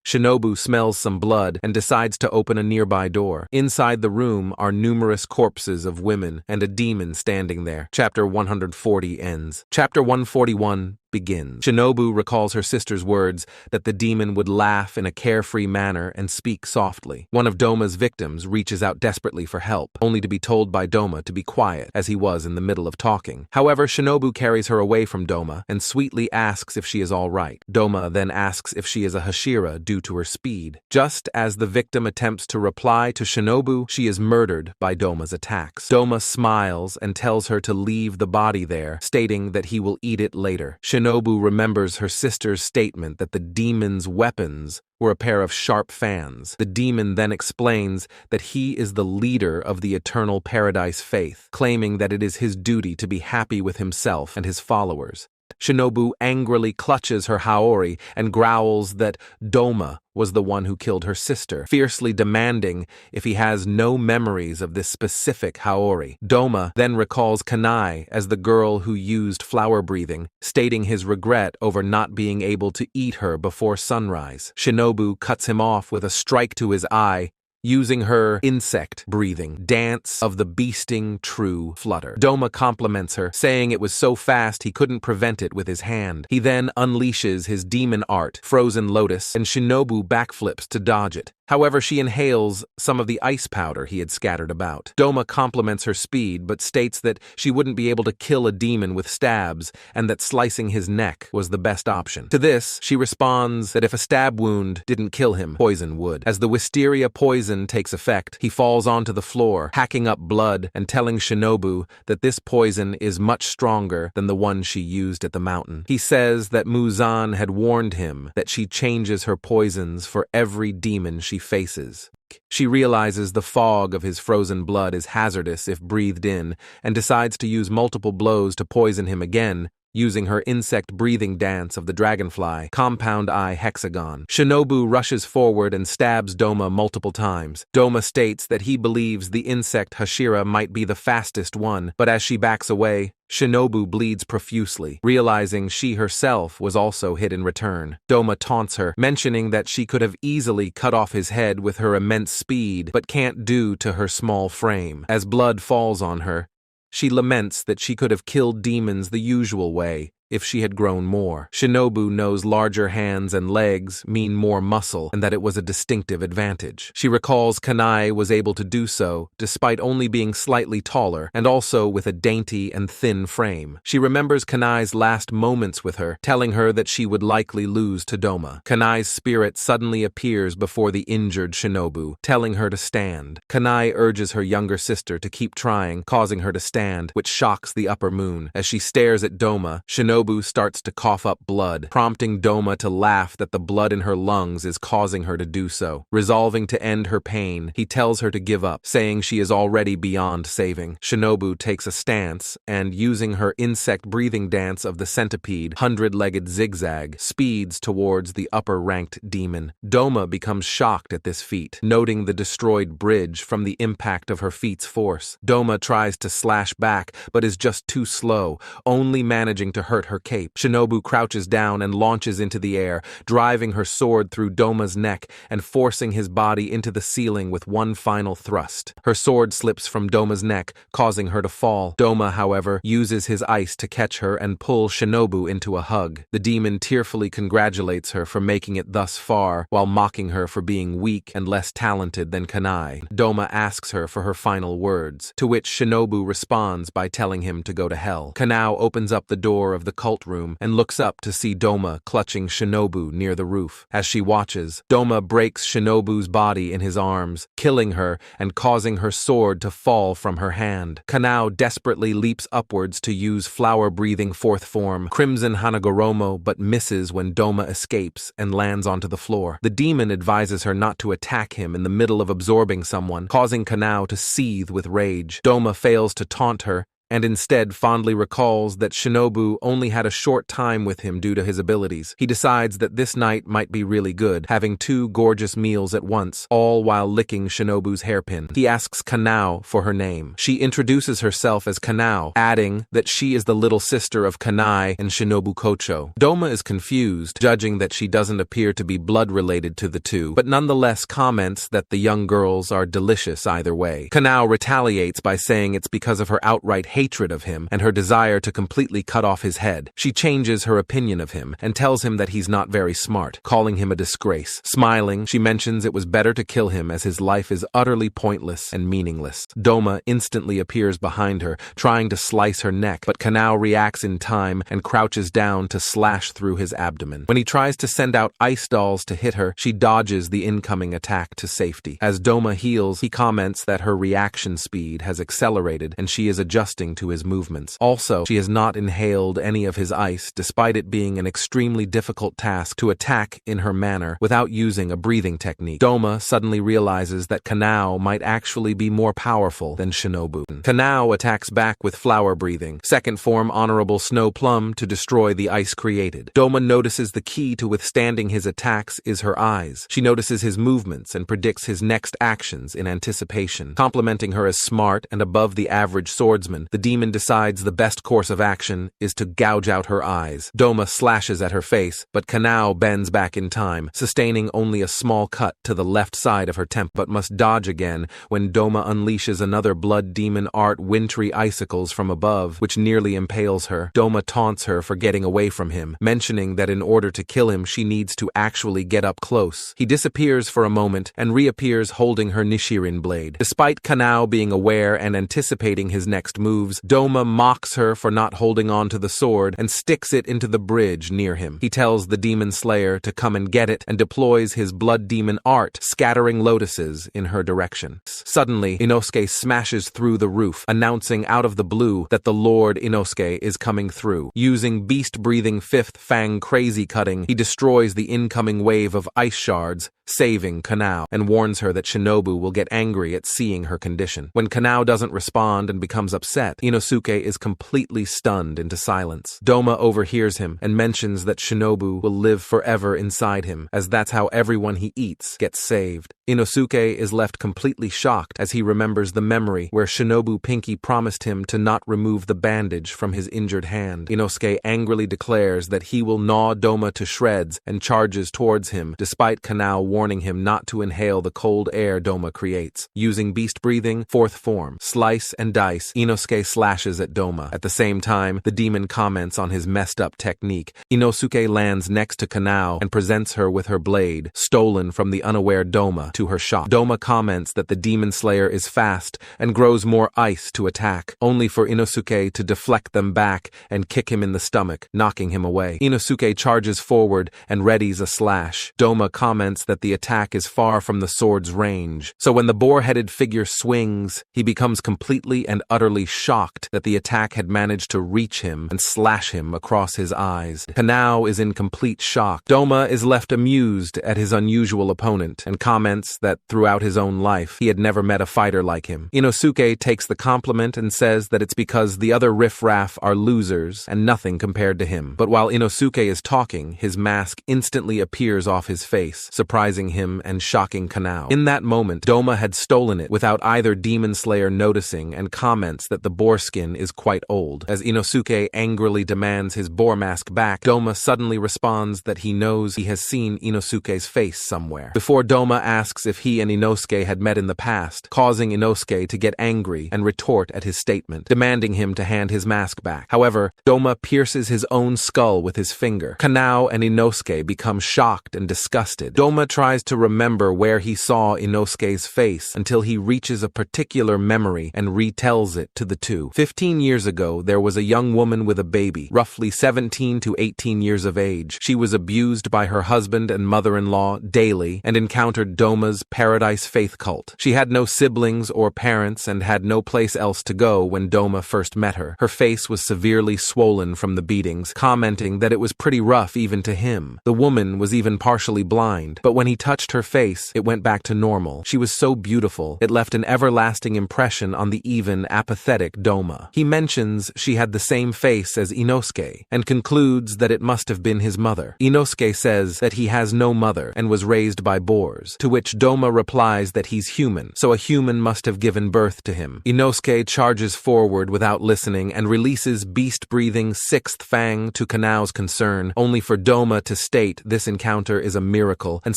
Shinobu smells some blood and decides to open a nearby door. Inside the room are numerous corpses of women and a demon standing there. Chapter 140 ends. Chapter 141 begins. Shinobu recalls her sister's words that the demon would laugh in a carefree manner and speak softly. One of Doma's victims reaches out desperately for help, only to be told by Doma to be quiet as he was in the middle of talking. However, Shinobu carries her away from Doma and sweetly asks if she is all right. Doma then asks if she is a Hashira due to her speed. Just as the victim attempts to reply to Shinobu, she is murdered by Doma's attacks. Doma smiles and tells her to leave the body there, stating that he will eat it later. Shinobu remembers her sister's statement that the demon's weapons were a pair of sharp fans. The demon then explains that he is the leader of the Eternal Paradise faith, claiming that it is his duty to be happy with himself and his followers. Shinobu angrily clutches her haori and growls that Doma was the one who killed her sister, fiercely demanding if he has no memories of this specific haori. Doma then recalls Kanai as the girl who used flower breathing, stating his regret over not being able to eat her before sunrise. Shinobu cuts him off with a strike to his eye, using her insect-breathing dance of the beasting true flutter. Doma compliments her, saying it was so fast he couldn't prevent it with his hand. He then unleashes his demon art, Frozen Lotus, and Shinobu backflips to dodge it. However, she inhales some of the ice powder he had scattered about. Doma compliments her speed, but states that she wouldn't be able to kill a demon with stabs, and that slicing his neck was the best option. To this, she responds that if a stab wound didn't kill him, poison would. As the wisteria poison takes effect, he falls onto the floor, hacking up blood and telling Shinobu that this poison is much stronger than the one she used at the mountain. He says that Muzan had warned him that she changes her poisons for every demon she faces. She realizes the fog of his frozen blood is hazardous if breathed in, and decides to use multiple blows to poison him again, using her insect-breathing dance of the dragonfly, compound eye hexagon. Shinobu rushes forward and stabs Doma multiple times. Doma states that he believes the insect Hashira might be the fastest one, but as she backs away, Shinobu bleeds profusely, realizing she herself was also hit in return. Doma taunts her, mentioning that she could have easily cut off his head with her immense speed, but can't due to her small frame. As blood falls on her, she laments that she could have killed demons the usual way, if she had grown more. Shinobu knows larger hands and legs mean more muscle and that it was a distinctive advantage. She recalls Kanai was able to do so despite only being slightly taller and also with a dainty and thin frame. She remembers Kanai's last moments with her, telling her that she would likely lose to Doma. Kanai's spirit suddenly appears before the injured Shinobu, telling her to stand. Kanai urges her younger sister to keep trying, causing her to stand, which shocks the upper moon. As she stares at Doma, Shinobu starts to cough up blood, prompting Doma to laugh that the blood in her lungs is causing her to do so. Resolving to end her pain, he tells her to give up, saying she is already beyond saving. Shinobu takes a stance and, using her insect-breathing dance of the centipede, 100-legged zigzag, speeds towards the upper-ranked demon. Doma becomes shocked at this feat, noting the destroyed bridge from the impact of her feat's force. Doma tries to slash back, but is just too slow, only managing to hurt her cape. Shinobu crouches down and launches into the air, driving her sword through Doma's neck and forcing his body into the ceiling with one final thrust. Her sword slips from Doma's neck, causing her to fall. Doma, however, uses his ice to catch her and pull Shinobu into a hug. The demon tearfully congratulates her for making it thus far, while mocking her for being weak and less talented than Kanai. Doma asks her for her final words, to which Shinobu responds by telling him to go to hell. Kanao opens up the door of the cult room and looks up to see Doma clutching Shinobu near the roof. As she watches, Doma breaks Shinobu's body in his arms, killing her and causing her sword to fall from her hand. Kanao desperately leaps upwards to use flower-breathing fourth form, Crimson Hanagoromo, but misses when Doma escapes and lands onto the floor. The demon advises her not to attack him in the middle of absorbing someone, causing Kanao to seethe with rage. Doma fails to taunt her and instead fondly recalls that Shinobu only had a short time with him due to his abilities. He decides that this night might be really good, having 2 gorgeous meals at once, all while licking Shinobu's hairpin. He asks Kanao for her name. She introduces herself as Kanao, adding that she is the little sister of Kanai and Shinobu Kocho. Doma is confused, judging that she doesn't appear to be blood-related to the two, but nonetheless comments that the young girls are delicious either way. Kanao retaliates by saying it's because of her outright hatred of him and her desire to completely cut off his head. She changes her opinion of him and tells him that he's not very smart, calling him a disgrace. Smiling, she mentions it was better to kill him as his life is utterly pointless and meaningless. Doma instantly appears behind her, trying to slice her neck, but Kanao reacts in time and crouches down to slash through his abdomen. When he tries to send out ice dolls to hit her, she dodges the incoming attack to safety. As Doma heals, he comments that her reaction speed has accelerated and she is adjusting to his movements. Also, she has not inhaled any of his ice, despite it being an extremely difficult task to attack in her manner without using a breathing technique. Doma suddenly realizes that Kanao might actually be more powerful than Shinobu. Kanao attacks back with flower breathing, second form Honorable Snow Plum, to destroy the ice created. Doma notices the key to withstanding his attacks is her eyes. She notices his movements and predicts his next actions in anticipation. Complimenting her as smart and above the average swordsman, the demon decides the best course of action is to gouge out her eyes. Doma slashes at her face, but Kanao bends back in time, sustaining only a small cut to the left side of her temple, but must dodge again when Doma unleashes another blood demon art wintry icicles from above, which nearly impales her. Doma taunts her for getting away from him, mentioning that in order to kill him she needs to actually get up close. He disappears for a moment and reappears holding her Nishirin blade. Despite Kanao being aware and anticipating his next moves, Doma mocks her for not holding on to the sword and sticks it into the bridge near him. He tells the demon slayer to come and get it and deploys his blood demon art, scattering lotuses in her direction. Suddenly, Inosuke smashes through the roof, announcing out of the blue that the Lord Inosuke is coming through. Using beast-breathing fifth fang crazy cutting, he destroys the incoming wave of ice shards, saving Kanao, and warns her that Shinobu will get angry at seeing her condition. When Kanao doesn't respond and becomes upset, Inosuke is completely stunned into silence. Doma overhears him and mentions that Shinobu will live forever inside him, as that's how everyone he eats gets saved. Inosuke is left completely shocked as he remembers the memory where Shinobu Pinky promised him to not remove the bandage from his injured hand. Inosuke angrily declares that he will gnaw Doma to shreds and charges towards him, despite Kanao warning him not to inhale the cold air Doma creates. Using beast breathing, fourth form, slice and dice, Inosuke slashes at Doma. At the same time, the demon comments on his messed up technique. Inosuke lands next to Kanao and presents her with her blade, stolen from the unaware Doma, to her shop. Doma comments that the demon slayer is fast and grows more ice to attack, only for Inosuke to deflect them back and kick him in the stomach, knocking him away. Inosuke charges forward and readies a slash. Doma comments that the attack is far from the sword's range, so when the boar-headed figure swings, he becomes completely and utterly shocked that the attack had managed to reach him and slash him across his eyes. Kanao is in complete shock. Doma is left amused at his unusual opponent and comments that throughout his own life he had never met a fighter like him. Inosuke takes the compliment and says that it's because the other riffraff are losers and nothing compared to him. But while Inosuke is talking, his mask instantly appears off his face, surprising him and shocking Kanao. In that moment, Doma had stolen it without either demon slayer noticing and comments that the boar skin is quite old. As Inosuke angrily demands his boar mask back, Doma suddenly responds that he knows he has seen Inosuke's face somewhere. Before Doma asks if he and Inosuke had met in the past, causing Inosuke to get angry and retort at his statement, demanding him to hand his mask back. However, Doma pierces his own skull with his finger. Kanao and Inosuke become shocked and disgusted. Doma tries to remember where he saw Inosuke's face until he reaches a particular memory and retells it to the two. 15 years ago, there was a young woman with a baby, roughly 17 to 18 years of age. She was abused by her husband and mother-in-law daily and encountered Doma Doma's Paradise Faith cult. She had no siblings or parents and had no place else to go when Doma first met her. Her face was severely swollen from the beatings, commenting that it was pretty rough even to him. The woman was even partially blind, but when he touched her face, it went back to normal. She was so beautiful, it left an everlasting impression on the even apathetic Doma. He mentions she had the same face as Inosuke, and concludes that it must have been his mother. Inosuke says that he has no mother and was raised by boars, to which Doma replies that he's human, so a human must have given birth to him. Inosuke charges forward without listening and releases beast-breathing sixth fang to Kanao's concern, only for Doma to state this encounter is a miracle and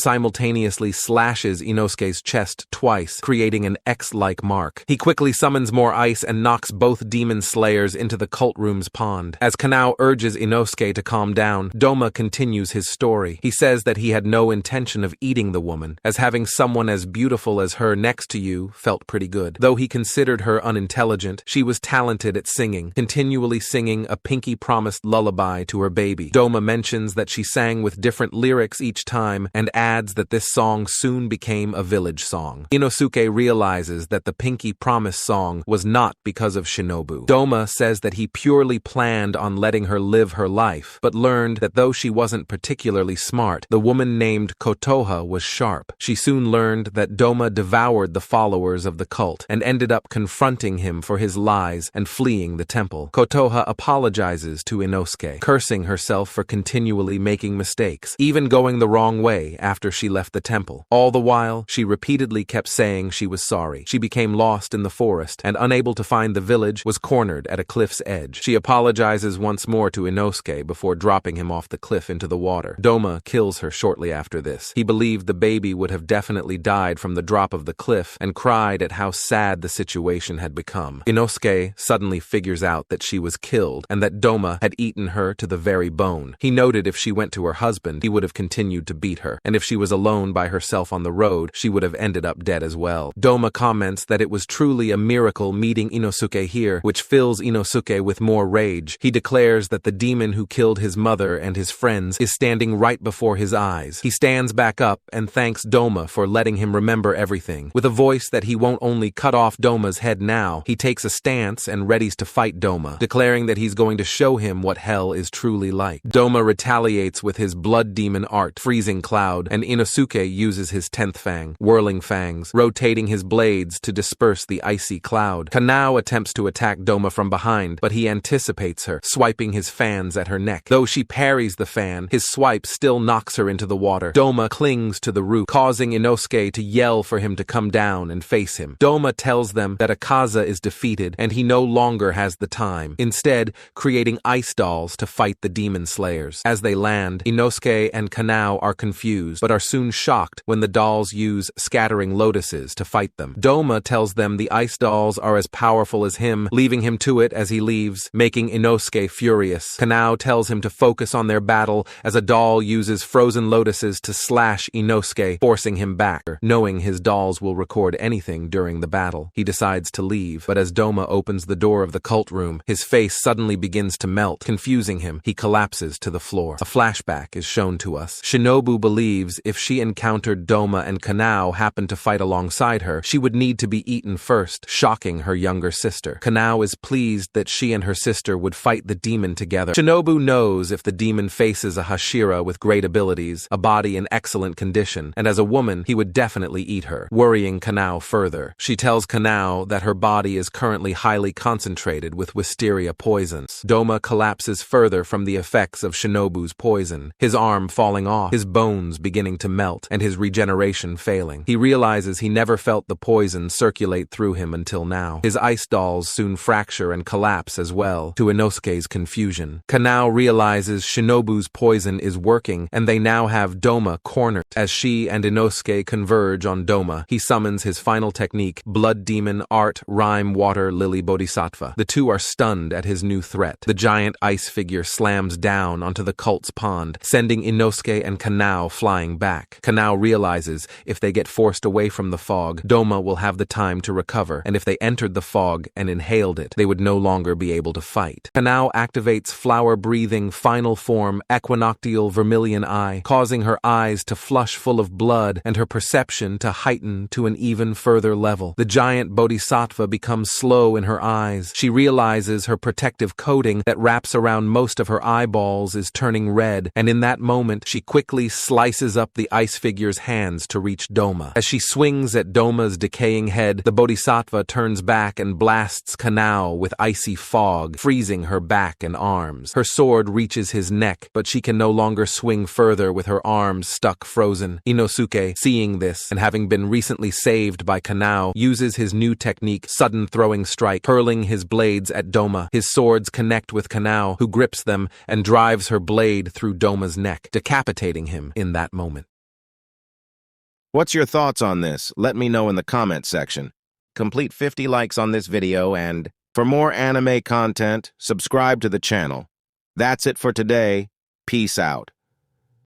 simultaneously slashes Inosuke's chest twice, creating an X-like mark. He quickly summons more ice and knocks both demon slayers into the cult room's pond. As Kanao urges Inosuke to calm down, Doma continues his story. He says that he had no intention of eating the woman, as having someone as beautiful as her next to you felt pretty good. Though he considered her unintelligent, she was talented at singing, continually singing a Pinky Promised lullaby to her baby. Doma mentions that she sang with different lyrics each time and adds that this song soon became a village song. Inosuke realizes that the Pinky Promise song was not because of Shinobu. Doma says that he purely planned on letting her live her life, but learned that though she wasn't particularly smart, the woman named Kotoha was sharp. She soon learned that Doma devoured the followers of the cult and ended up confronting him for his lies and fleeing the temple. Kotoha apologizes to Inosuke, cursing herself for continually making mistakes, even going the wrong way after she left the temple. All the while, she repeatedly kept saying she was sorry. She became lost in the forest and, unable to find the village, was cornered at a cliff's edge. She apologizes once more to Inosuke before dropping him off the cliff into the water. Doma kills her shortly after this. He believed the baby would have definitely died from the drop of the cliff and cried at how sad the situation had become. Inosuke suddenly figures out that she was killed and that Doma had eaten her to the very bone. He noted if she went to her husband, he would have continued to beat her, and if she was alone by herself on the road, she would have ended up dead as well. Doma comments that it was truly a miracle meeting Inosuke here, which fills Inosuke with more rage. He declares that the demon who killed his mother and his friends is standing right before his eyes. He stands back up and thanks Doma for letting him remember everything. With a voice that he won't only cut off Doma's head now, he takes a stance and readies to fight Doma, declaring that he's going to show him what hell is truly like. Doma retaliates with his blood demon art, Freezing Cloud, and Inosuke uses his 10th fang, Whirling Fangs, rotating his blades to disperse the icy cloud. Kanao attempts to attack Doma from behind, but he anticipates her, swiping his fans at her neck. Though she parries the fan, his swipe still knocks her into the water. Doma clings to the root, causing Inosuke to yell for him to come down and face him. Doma tells them that Akaza is defeated and he no longer has the time, instead creating ice dolls to fight the demon slayers. As they land, Inosuke and Kanao are confused, but are soon shocked when the dolls use scattering lotuses to fight them. Doma tells them the ice dolls are as powerful as him, leaving him to it as he leaves, making Inosuke furious. Kanao tells him to focus on their battle as a doll uses frozen lotuses to slash Inosuke, forcing him back. Knowing his dolls will record anything during the battle, he decides to leave, but as Doma opens the door of the cult room, his face suddenly begins to melt, confusing him. He collapses to the floor. A flashback is shown to us. Shinobu believes if she encountered Doma and Kanao happened to fight alongside her, she would need to be eaten first, shocking her younger sister. Kanao is pleased that she and her sister would fight the demon together. Shinobu knows if the demon faces a Hashira with great abilities, a body in excellent condition, and as a woman, he would definitely eat her, worrying Kanao further. She tells Kanao that her body is currently highly concentrated with wisteria poisons. Doma collapses further from the effects of Shinobu's poison, his arm falling off, his bones beginning to melt, and his regeneration failing. He realizes he never felt the poison circulate through him until now. His ice dolls soon fracture and collapse as well, to Inosuke's confusion. Kanao realizes Shinobu's poison is working, and they now have Doma cornered. As she and Inosuke converge on Doma, he summons his final technique, Blood Demon Art Rhyme Water Lily Bodhisattva. The two are stunned at his new threat. The giant ice figure slams down onto the cult's pond, sending Inosuke and Kanao flying back. Kanao realizes if they get forced away from the fog, Doma will have the time to recover, and if they entered the fog and inhaled it, they would no longer be able to fight. Kanao activates flower-breathing final form Equinoctial Vermilion Eye, causing her eyes to flush full of blood and and her perception to heighten to an even further level. The giant bodhisattva becomes slow in her eyes. She realizes her protective coating that wraps around most of her eyeballs is turning red, and in that moment, she quickly slices up the ice figure's hands to reach Doma. As she swings at Doma's decaying head, the bodhisattva turns back and blasts Kanao with icy fog, freezing her back and arms. Her sword reaches his neck, but she can no longer swing further with her arms stuck frozen. Inosuke, seeing this and having been recently saved by Kanao, uses his new technique, sudden throwing strike, hurling his blades at Doma. His swords connect with Kanao, who grips them and drives her blade through Doma's neck, decapitating him in that moment. What's your thoughts on this? Let me know in the comment section. Complete 50 likes on this video, and for more anime content, subscribe to the channel. That's it for today. Peace out.